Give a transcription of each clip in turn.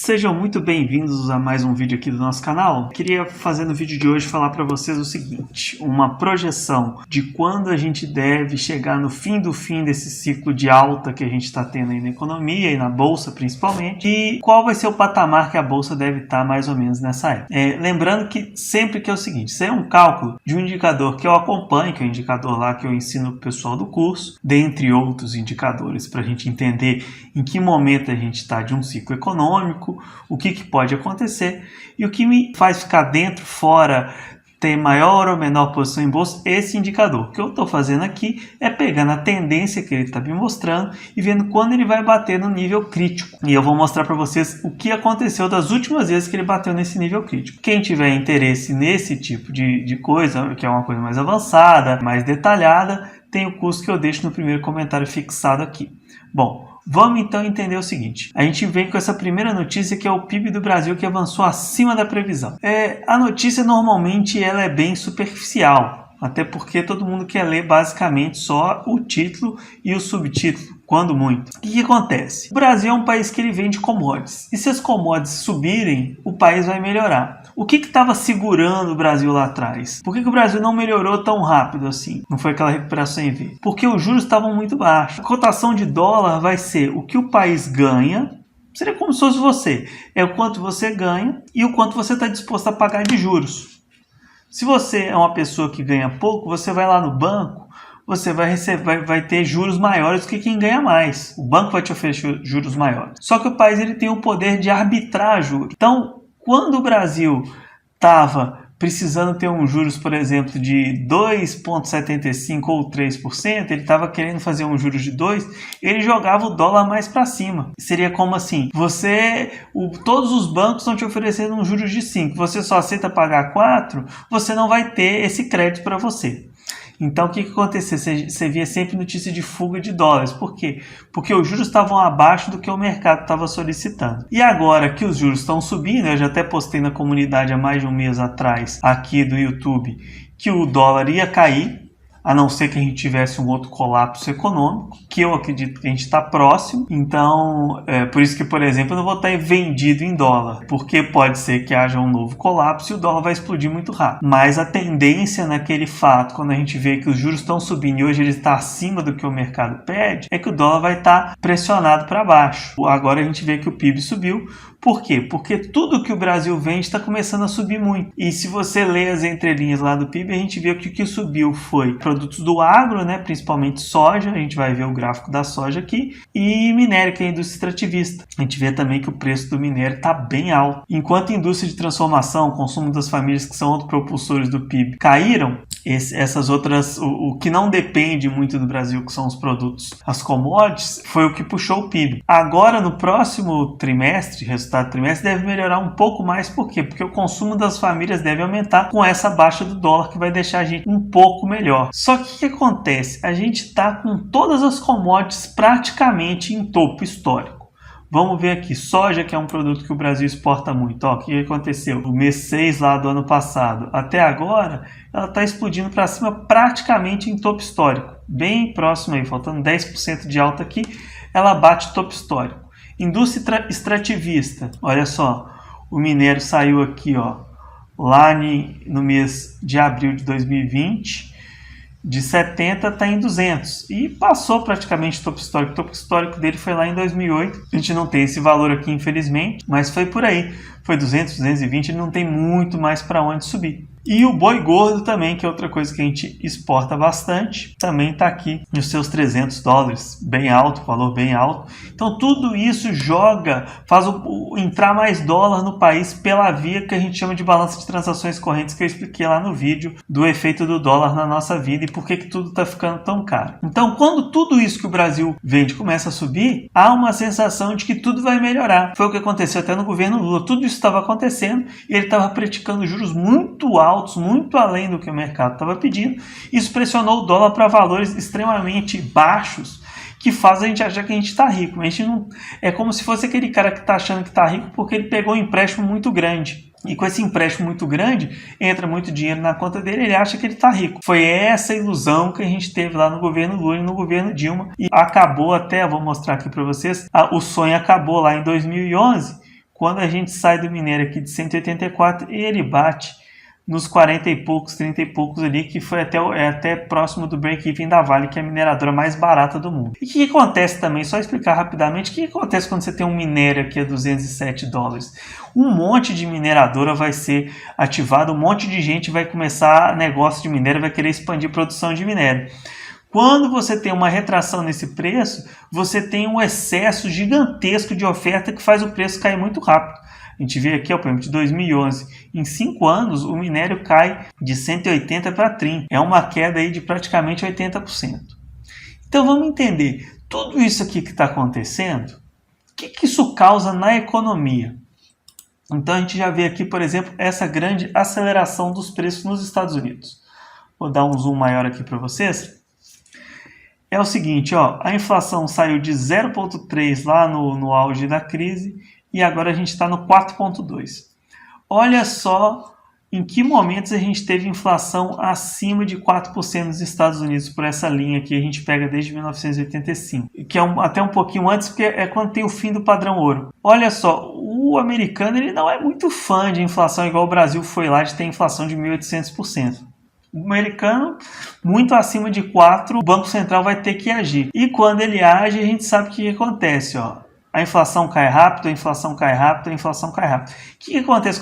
Sejam muito bem-vindos a mais um vídeo aqui do nosso canal. Queria fazer no vídeo de hoje falar para vocês o seguinte, uma projeção de quando a gente deve chegar no fim desse ciclo de alta que a gente está tendo aí na economia e na bolsa principalmente, e qual vai ser o patamar que a bolsa deve estar mais ou menos nessa época. Lembrando que sempre que é o seguinte, isso é um cálculo de um indicador que eu acompanho, que é o indicador lá que eu ensino para o pessoal do curso, dentre outros indicadores para a gente entender em que momento a gente está de um ciclo econômico, o que pode acontecer e o que me faz ficar dentro, fora, ter maior ou menor posição em bolsa, esse indicador. O que eu estou fazendo aqui é pegando a tendência que ele está me mostrando e vendo quando ele vai bater no nível crítico. E eu vou mostrar para vocês o que aconteceu das últimas vezes que ele bateu nesse nível crítico. Quem tiver interesse nesse tipo de coisa, que é uma coisa mais avançada, mais detalhada, tem o curso que eu deixo no primeiro comentário fixado aqui. Bom, vamos então entender o seguinte, a gente vem com essa primeira notícia que é o PIB do Brasil que avançou acima da previsão. A notícia normalmente ela é bem superficial, até porque todo mundo quer ler basicamente só o título e o subtítulo, quando muito. O que acontece? O Brasil é um país que ele vende commodities, e se as commodities subirem, o país vai melhorar. O que estava segurando o Brasil lá atrás? Por que o Brasil não melhorou tão rápido assim? Não foi aquela recuperação em V? Porque os juros estavam muito baixos. A cotação de dólar vai ser o que o país ganha, seria como se fosse você. É o quanto você ganha e o quanto você está disposto a pagar de juros. Se você é uma pessoa que ganha pouco, você vai lá no banco, você vai ter juros maiores do que quem ganha mais. O banco vai te oferecer juros maiores. Só que o país ele tem o poder de arbitrar juros. Então, quando o Brasil estava precisando ter um juros, por exemplo, de 2,75% ou 3%, ele estava querendo fazer um juros de 2%, ele jogava o dólar mais para cima. Seria como assim, todos os bancos estão te oferecendo um juros de 5%, você só aceita pagar 4%, você não vai ter esse crédito para você. Então, o que aconteceu? Você via sempre notícia de fuga de dólares. Por quê? Porque os juros estavam abaixo do que o mercado estava solicitando. E agora que os juros estão subindo, eu já até postei na comunidade há mais de um mês atrás, aqui do YouTube, que o dólar ia cair, a não ser que a gente tivesse um outro colapso econômico, que eu acredito que a gente está próximo. Então, por isso que, por exemplo, eu não vou estar vendido em dólar, porque pode ser que haja um novo colapso e o dólar vai explodir muito rápido. Mas a tendência naquele fato, quando a gente vê que os juros estão subindo e hoje ele está acima do que o mercado pede, é que o dólar vai estar pressionado para baixo. Agora a gente vê que o PIB subiu. Por quê? Porque tudo que o Brasil vende está começando a subir muito. E se você lê as entrelinhas lá do PIB, a gente vê que o que subiu foi produtos do agro, né, principalmente soja, a gente vai ver o gráfico da soja aqui, e minério, que é a indústria extrativista. A gente vê também que o preço do minério está bem alto. Enquanto a indústria de transformação, o consumo das famílias, que são outros propulsores do PIB, caíram, essas outras, o que não depende muito do Brasil, que são os produtos, as commodities, foi o que puxou o PIB. Agora, no próximo trimestre, resultado do trimestre, deve melhorar um pouco mais. Por quê? Porque o consumo das famílias deve aumentar com essa baixa do dólar, que vai deixar a gente um pouco melhor. Só que o que acontece? A gente está com todas as commodities praticamente em topo histórico. Vamos ver aqui, soja, que é um produto que o Brasil exporta muito. Ó, o que aconteceu? O mês 6 lá do ano passado até agora, ela está explodindo para cima praticamente em topo histórico. Bem próximo aí, faltando 10% de alta aqui, ela bate topo histórico. Indústria extrativista, olha só, o minério saiu aqui, ó, lá no mês de abril de 2020, de 70 está em 200 e passou praticamente o topo histórico. O topo histórico dele foi lá em 2008. A gente não tem esse valor aqui, infelizmente, mas foi por aí. Foi 200, 220, ele não tem muito mais para onde subir. E o boi gordo também, que é outra coisa que a gente exporta bastante, também está aqui nos seus $300, bem alto, valor bem alto. Então tudo isso faz entrar mais dólar no país pela via que a gente chama de balança de transações correntes, que eu expliquei lá no vídeo do efeito do dólar na nossa vida e por que tudo está ficando tão caro. Então, quando tudo isso que o Brasil vende começa a subir, há uma sensação de que tudo vai melhorar. Foi o que aconteceu até no governo Lula. Tudo isso estava acontecendo e ele estava praticando juros muito altos, muito além do que o mercado estava pedindo. Isso pressionou o dólar para valores extremamente baixos, que faz a gente achar que a gente está rico. A gente não, é como se fosse aquele cara que está achando que está rico porque ele pegou um empréstimo muito grande. E com esse empréstimo muito grande, entra muito dinheiro na conta dele, ele acha que ele está rico. Foi essa ilusão que a gente teve lá no governo Lula e no governo Dilma. E acabou até, vou mostrar aqui para vocês, o sonho acabou lá em 2011, quando a gente sai do minério aqui de 184, ele bate nos 40 e poucos, 30 e poucos ali, que foi até próximo do break-even da Vale, que é a mineradora mais barata do mundo. E o que acontece também, só explicar rapidamente, o que acontece quando você tem um minério aqui a $207? Um monte de mineradora vai ser ativada, um monte de gente vai começar negócio de minério, vai querer expandir produção de minério. Quando você tem uma retração nesse preço, você tem um excesso gigantesco de oferta que faz o preço cair muito rápido. A gente vê aqui, por exemplo, de 2011, em 5 anos o minério cai de 180 para 30. É uma queda aí de praticamente 80%. Então vamos entender, tudo isso aqui que está acontecendo, o que isso causa na economia? Então a gente já vê aqui, por exemplo, essa grande aceleração dos preços nos Estados Unidos. Vou dar um zoom maior aqui para vocês. É o seguinte, ó, a inflação saiu de 0,3 lá no auge da crise e agora a gente está no 4,2. Olha só em que momentos a gente teve inflação acima de 4% nos Estados Unidos, por essa linha que a gente pega desde 1985, que é até um pouquinho antes, porque é quando tem o fim do padrão ouro. Olha só, o americano ele não é muito fã de inflação igual o Brasil foi lá de ter inflação de 1.800%. O americano, muito acima de 4, o Banco Central vai ter que agir. E quando ele age, a gente sabe o que acontece, ó. A inflação cai rápido, a inflação cai rápido, a inflação cai rápido. O que acontece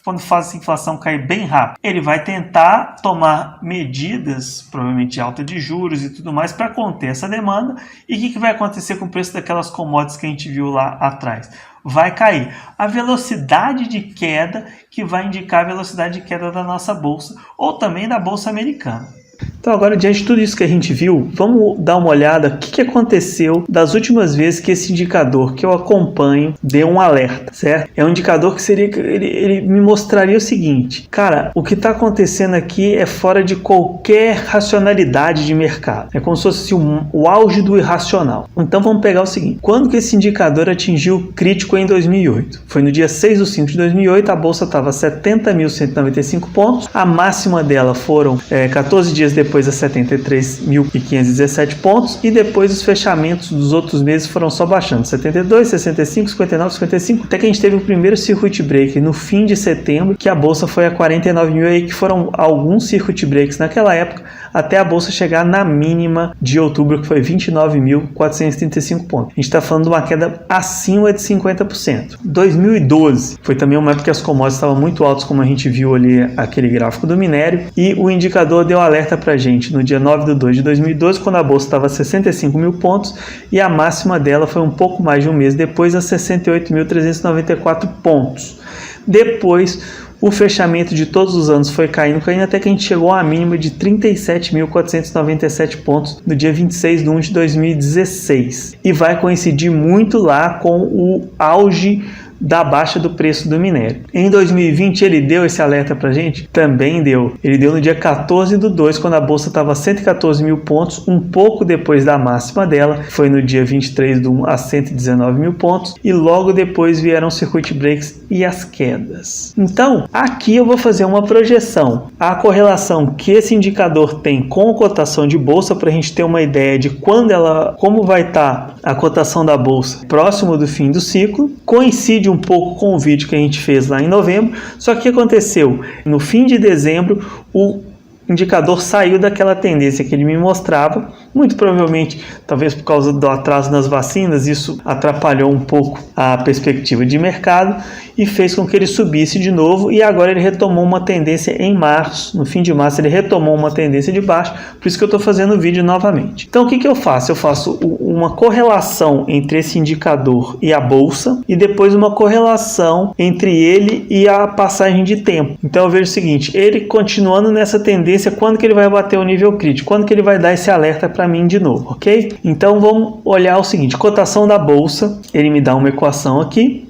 quando faz essa inflação cair bem rápido? Ele vai tentar tomar medidas, provavelmente alta de juros e tudo mais, para conter essa demanda. E o que vai acontecer com o preço daquelas commodities que a gente viu lá atrás? Vai cair. A velocidade de queda que vai indicar a velocidade de queda da nossa bolsa ou também da bolsa americana. Então agora, diante de tudo isso que a gente viu, vamos dar uma olhada o que aconteceu das últimas vezes que esse indicador que eu acompanho deu um alerta, certo? É um indicador que ele me mostraria o seguinte, cara, o que está acontecendo aqui é fora de qualquer racionalidade de mercado. É como se fosse o auge do irracional. Então vamos pegar o seguinte, quando que esse indicador atingiu o crítico em 2008? Foi no dia 6 de 5 de 2008, a bolsa estava a 70.195 pontos, a máxima dela foram 14 dias depois a 73.517 pontos e depois os fechamentos dos outros meses foram só baixando, 72, 65, 59, 55, até que a gente teve o primeiro circuit break no fim de setembro, que a bolsa foi a 49 mil aí, que foram alguns circuit breaks naquela época, até a bolsa chegar na mínima de outubro, que foi 29.435 pontos. A gente está falando de uma queda acima de 50%. 2012 foi também uma época que as commodities estavam muito altas, como a gente viu ali aquele gráfico do minério, e o indicador deu alerta para a gente no dia 9 de 2 de 2012, quando a bolsa estava a 65 mil pontos e a máxima dela foi um pouco mais de um mês depois, a 68.394 pontos. Depois, o fechamento de todos os anos foi caindo, até que a gente chegou a mínima de 37.497 pontos no dia 26 de 1 de 2016. E vai coincidir muito lá com o auge da baixa do preço do minério. Em 2020 ele deu esse alerta pra gente? Também deu. Ele deu no dia 14 do 2, quando a bolsa estava a 114 mil pontos, um pouco depois da máxima dela, foi no dia 23 do 1 a 119 mil pontos, e logo depois vieram os circuit breaks e as quedas. Então, aqui eu vou fazer uma projeção, a correlação que esse indicador tem com a cotação de bolsa, para a gente ter uma ideia de como vai estar a cotação da bolsa próximo do fim do ciclo. Coincide um pouco com o vídeo que a gente fez lá em novembro, só que aconteceu no fim de dezembro, o indicador saiu daquela tendência que ele me mostrava, muito provavelmente, talvez por causa do atraso nas vacinas, isso atrapalhou um pouco a perspectiva de mercado e fez com que ele subisse de novo, e agora ele retomou uma tendência em março, no fim de março ele retomou uma tendência de baixa, por isso que eu estou fazendo o vídeo novamente. Então o que eu faço? Eu faço uma correlação entre esse indicador e a bolsa, e depois uma correlação entre ele e a passagem de tempo. Então eu vejo o seguinte, ele continuando nessa tendência, quando que ele vai bater o nível crítico? Quando que ele vai dar esse alerta para mim de novo, ok? Então vamos olhar o seguinte, cotação da bolsa, ele me dá uma equação aqui,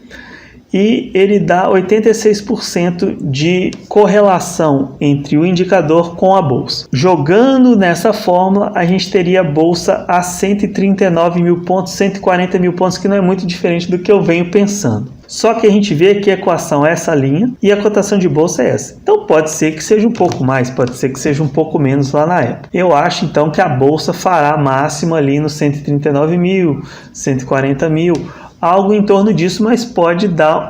e ele dá 86% de correlação entre o indicador com a bolsa. Jogando nessa fórmula, a gente teria a bolsa a 139 mil pontos, 140 mil pontos, que não é muito diferente do que eu venho pensando. Só que a gente vê que a equação é essa linha e a cotação de bolsa é essa. Então pode ser que seja um pouco mais, pode ser que seja um pouco menos lá na época. Eu acho então que a bolsa fará a máxima ali nos 139 mil, 140 mil, algo em torno disso, mas pode dar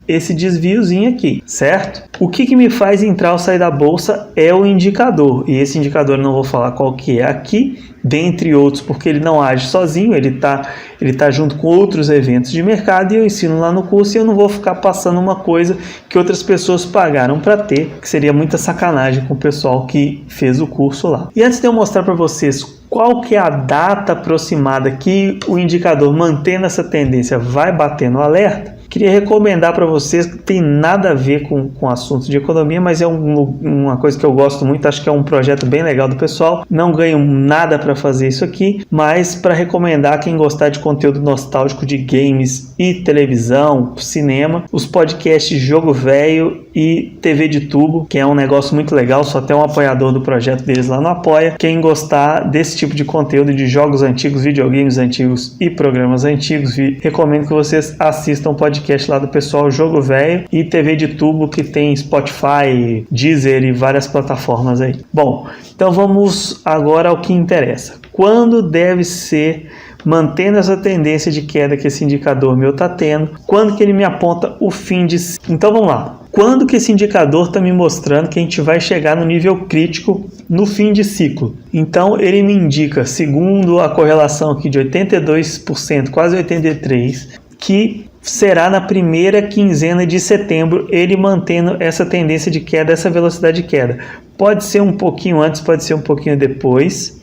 esse desviozinho aqui, certo? O que me faz entrar ou sair da bolsa é o indicador, e esse indicador eu não vou falar qual que é aqui, dentre outros, porque ele não age sozinho, ele tá junto com outros eventos de mercado e eu ensino lá no curso e eu não vou ficar passando uma coisa que outras pessoas pagaram para ter, que seria muita sacanagem com o pessoal que fez o curso lá. E antes de eu mostrar para vocês qual que é a data aproximada que o indicador mantendo essa tendência vai bater no alerta, queria recomendar para vocês, que tem nada a ver com assuntos de economia, mas é uma coisa que eu gosto muito, acho que é um projeto bem legal do pessoal, não ganho nada para fazer isso aqui, mas para recomendar quem gostar de conteúdo nostálgico de games e televisão, cinema, os podcasts Jogo Velho e TV de Tubo, que é um negócio muito legal, só tem um apoiador do projeto deles lá no Apoia. Quem gostar desse tipo de conteúdo de jogos antigos, videogames antigos e programas antigos, recomendo que vocês assistam o podcast lá do pessoal Jogo Velho e TV de Tubo, que tem Spotify, Deezer e várias plataformas aí. Bom, então vamos agora ao que interessa. Quando deve ser, mantendo essa tendência de queda que esse indicador meu está tendo, quando que ele me aponta o fim de... Então vamos lá. Quando que esse indicador está me mostrando que a gente vai chegar no nível crítico no fim de ciclo? Então ele me indica, segundo a correlação aqui de 82%, quase 83%, que será na primeira quinzena de setembro, ele mantendo essa tendência de queda, essa velocidade de queda. Pode ser um pouquinho antes, pode ser um pouquinho depois,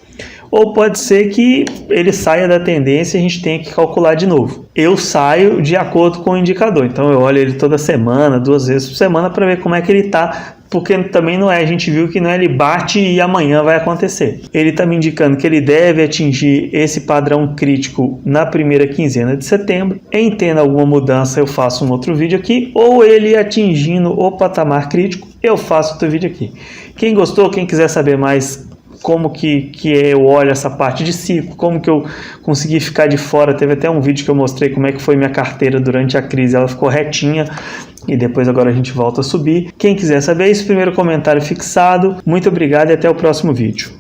ou pode ser que ele saia da tendência e a gente tenha que calcular de novo. Eu saio de acordo com o indicador, então eu olho ele toda semana, 2 vezes por semana, para ver como é que ele está, porque também não é, a gente viu que não é ele bate e amanhã vai acontecer. Ele está me indicando que ele deve atingir esse padrão crítico na primeira quinzena de setembro. Em tendo alguma mudança, eu faço um outro vídeo aqui, ou ele atingindo o patamar crítico, eu faço outro vídeo aqui. Quem gostou, quem quiser saber mais como que eu olho essa parte de ciclo, como que eu consegui ficar de fora, teve até um vídeo que eu mostrei como é que foi minha carteira durante a crise, ela ficou retinha e depois agora a gente volta a subir. Quem quiser saber isso, primeiro comentário fixado. Muito obrigado e até o próximo vídeo.